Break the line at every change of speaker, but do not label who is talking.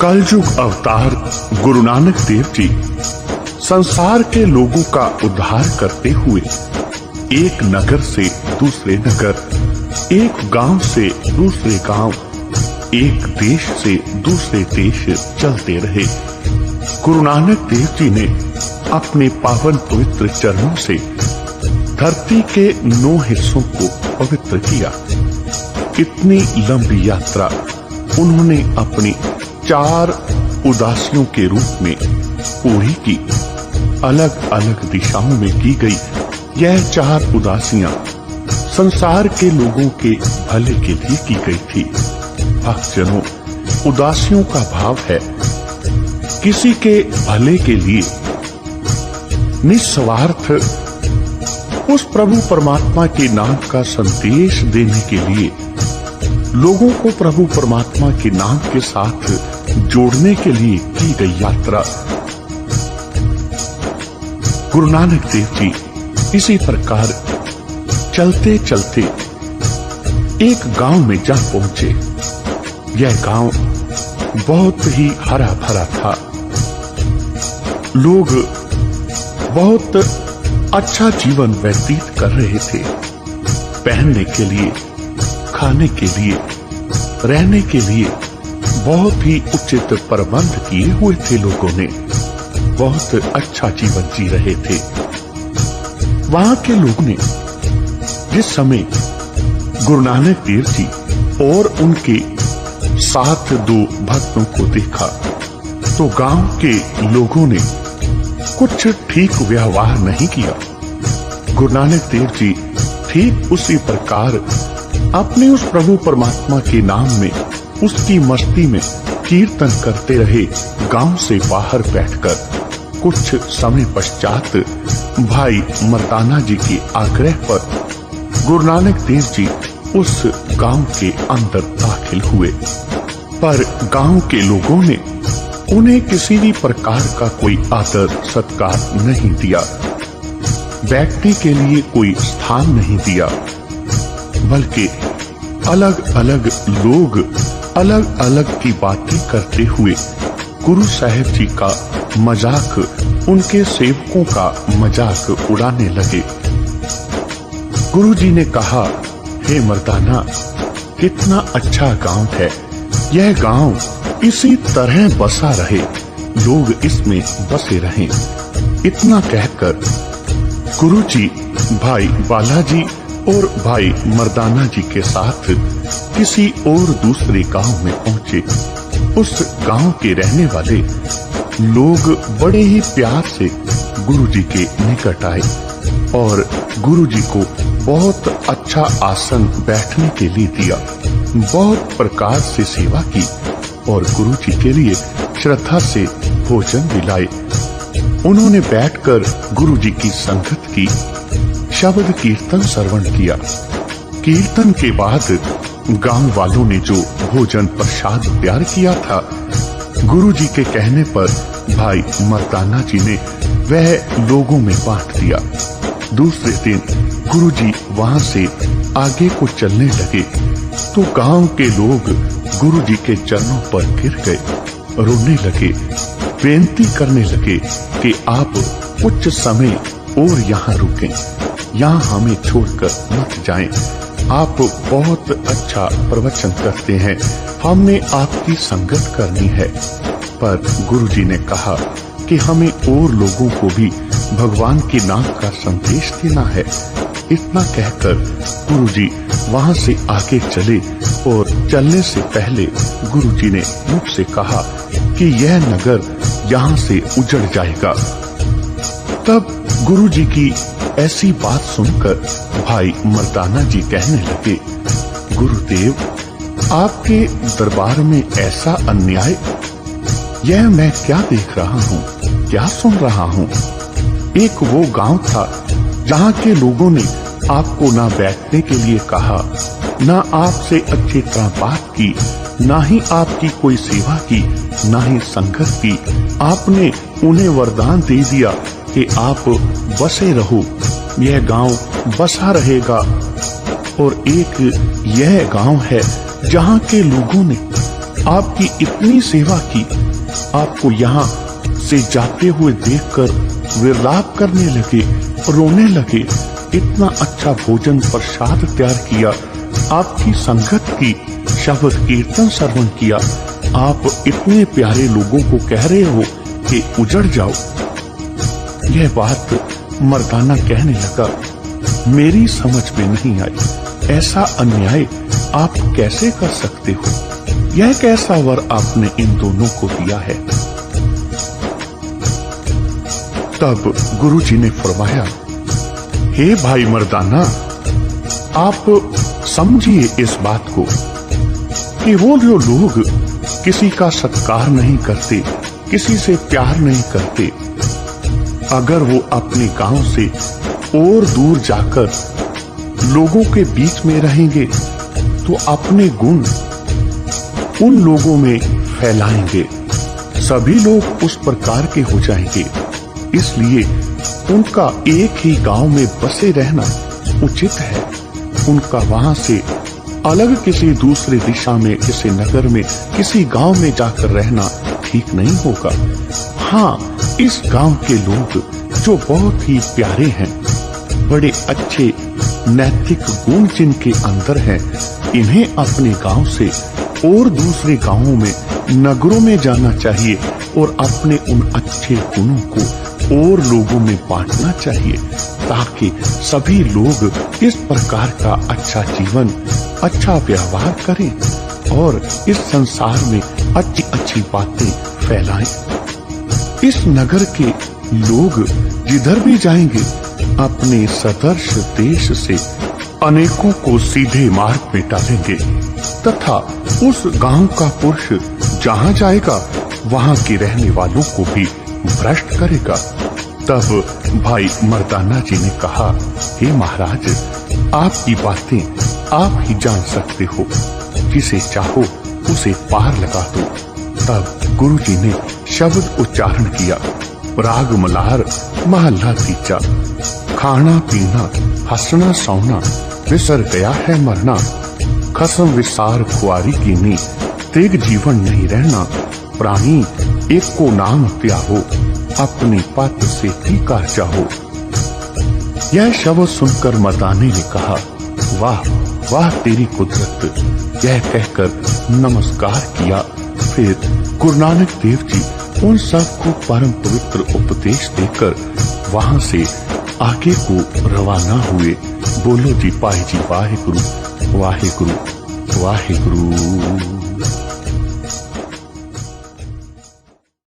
कलयुग अवतार गुरु नानक देव जी संसार के लोगों का उद्धार करते हुए एक नगर से दूसरे नगर, एक गांव से दूसरे गांव, एक देश से दूसरे देश चलते रहे। गुरु नानक देव जी ने अपने पावन पवित्र चरणों से धरती के 9 हिस्सों को पवित्र किया। इतनी लंबी यात्रा उन्होंने अपनी 4 उदासियों के रूप में पूरी की। अलग अलग दिशाओं में की गई यह 4 उदासियां संसार के लोगों के भले के लिए की गई थी। भक्तजनों, उदासियों का भाव है किसी के भले के लिए निस्वार्थ उस प्रभु परमात्मा के नाम का संदेश देने के लिए, लोगों को प्रभु परमात्मा के नाम के साथ जोड़ने के लिए की गई यात्रा। गुरु नानक देव जी इसी प्रकार चलते चलते एक गांव में जा पहुंचे। यह गांव बहुत ही हरा भरा था। लोग बहुत अच्छा जीवन व्यतीत कर रहे थे। पहनने के लिए, खाने के लिए, रहने के लिए बहुत ही उचित प्रबंध किए हुए थे। लोगों ने बहुत अच्छा जीवन जी रहे थे। वहां के लोग ने जिस समय गुरु नानक देव जी और उनके साथ 2 भक्तों को देखा तो गांव के लोगों ने कुछ ठीक व्यवहार नहीं किया। गुरु नानक देव जी ठीक उसी प्रकार अपने उस प्रभु परमात्मा के नाम में, उसकी मस्ती में कीर्तन करते रहे। गांव से बाहर बैठकर कुछ समय पश्चात भाई मर्दाना जी के आग्रह पर गुरु नानक देव जी उस गांव के अंदर दाखिल हुए, पर गांव के लोगों ने उन्हें किसी भी प्रकार का कोई आदर सत्कार नहीं दिया, बैठने के लिए कोई स्थान नहीं दिया, बल्कि अलग अलग लोग अलग अलग की बातें करते हुए गुरु साहिब जी का मजाक, उनके सेवकों का मजाक उड़ाने लगे। गुरु जी ने कहा, हे मर्दाना, कितना अच्छा गांव है। यह गांव इसी तरह बसा रहे, लोग इसमें बसे रहें। इतना कहकर गुरु जी भाई बालाजी और भाई मर्दाना जी के साथ किसी और दूसरे गांव में पहुंचे। उस गांव के रहने वाले लोग बड़े ही प्यार से गुरु जी के निकट आए और गुरु जी को बहुत अच्छा आसन बैठने के लिए दिया। बहुत प्रकार से सेवा की और गुरु जी के लिए श्रद्धा से भोजन दिलाए। उन्होंने बैठकर गुरु जी की संगत की, शब्द कीर्तन श्रवण किया। कीर्तन के बाद गांव वालों ने जो भोजन प्रसाद तैयार किया था, गुरु जी के कहने पर भाई मर्दाना जी ने वह लोगों में बांट दिया। दूसरे दिन गुरु जी वहां से आगे को चलने लगे तो गांव के लोग गुरु जी के चरणों पर गिर गए, रोने लगे, बेनती करने लगे कि आप कुछ समय और यहाँ रुकें, यहाँ हमें छोड़कर मत जाएं। आप बहुत अच्छा प्रवचन करते हैं, हमने आपकी संगत करनी है। पर गुरु जी ने कहा कि हमें और लोगों को भी भगवान के नाम का संदेश देना है। इतना कहकर गुरु जी वहां से आगे चले और चलने से पहले गुरु जी ने मुझसे कहा कि यह नगर यहाँ से उजड़ जाएगा। तब गुरु जी की ऐसी बात सुनकर भाई मर्दाना जी कहने लगे, गुरुदेव, आपके दरबार में ऐसा अन्याय, यह मैं क्या देख रहा हूँ, क्या सुन रहा हूँ। एक वो गांव था जहाँ के लोगों ने आपको ना बैठने के लिए कहा, ना आपसे अच्छी तरह बात की, ना ही आपकी कोई सेवा की, ना ही संगत की। आपने उन्हें वरदान दे दिया कि आप बसे रहो, यह गांव बसा रहेगा। और एक यह गांव है जहाँ के लोगों ने आपकी इतनी सेवा की, आपको यहाँ से जाते हुए देखकर विलाप करने लगे, रोने लगे। इतना अच्छा भोजन प्रसाद तैयार किया, आपकी संगत की, शब्द कीर्तन श्रवण किया। आप इतने प्यारे लोगों को कह रहे हो कि उजड़ जाओ। यह बात मर्दाना कहने लगा, मेरी समझ में नहीं आई। ऐसा अन्याय आप कैसे कर सकते हो? यह कैसा वर आपने इन दोनों को दिया है? तब गुरुजी ने फरमाया, हे भाई मर्दाना, आप समझिए इस बात को कि वो जो लोग किसी का सत्कार नहीं करते, किसी से प्यार नहीं करते, अगर वो अपने गांव से और दूर जाकर लोगों के बीच में रहेंगे तो अपने गुण उन लोगों में फैलाएंगे। सभी लोग उस प्रकार के हो जाएंगे। इसलिए उनका एक ही गांव में बसे रहना उचित है। उनका वहां से अलग किसी दूसरी दिशा में, किसी नगर में, किसी गांव में जाकर रहना ठीक नहीं होगा। हाँ, इस गांव के लोग जो बहुत ही प्यारे हैं, बड़े अच्छे नैतिक गुण जिनके अंदर हैं, इन्हें अपने गांव से और दूसरे गांवों में, नगरों में जाना चाहिए और अपने उन अच्छे गुणों को और लोगों में बांटना चाहिए, ताकि सभी लोग इस प्रकार का अच्छा जीवन, अच्छा व्यवहार करें और इस संसार में अच्छी अच्छी बातें फैलाएं। इस नगर के लोग जिधर भी जाएंगे, अपने सदर्श देश से अनेकों को सीधे मार्ग पे डालेंगे तथा उस गांव का पुरुष जहां जाएगा वहां के रहने वालों को भी भ्रष्ट करेगा। तब भाई मर्दाना जी ने कहा, हे महाराज, आपकी बातें आप ही जान सकते हो, जिसे चाहो उसे पार लगा दो। तब गुरु जी ने शब्द उच्चारण किया, राग मल्हार महला तीजा, खाना पीना हंसना सौना विसर गया है मरना, खसम विसार खुआरी कीनी, तेग जीवन नहीं रहना, प्राणी एक को नाम त्याहो, अपने पद से टीका चाहो। यह शब्द सुनकर मर्दाने ने कहा, वाह वाह तेरी कुदरत। यह कहकर नमस्कार किया। फिर गुरु नानक देव जी उन सबको परम पवित्र उपदेश देकर वहां से आगे को रवाना हुए। बोलो जी पाई जी वाहे गुरु वाहे गुरु वाहे गुरु।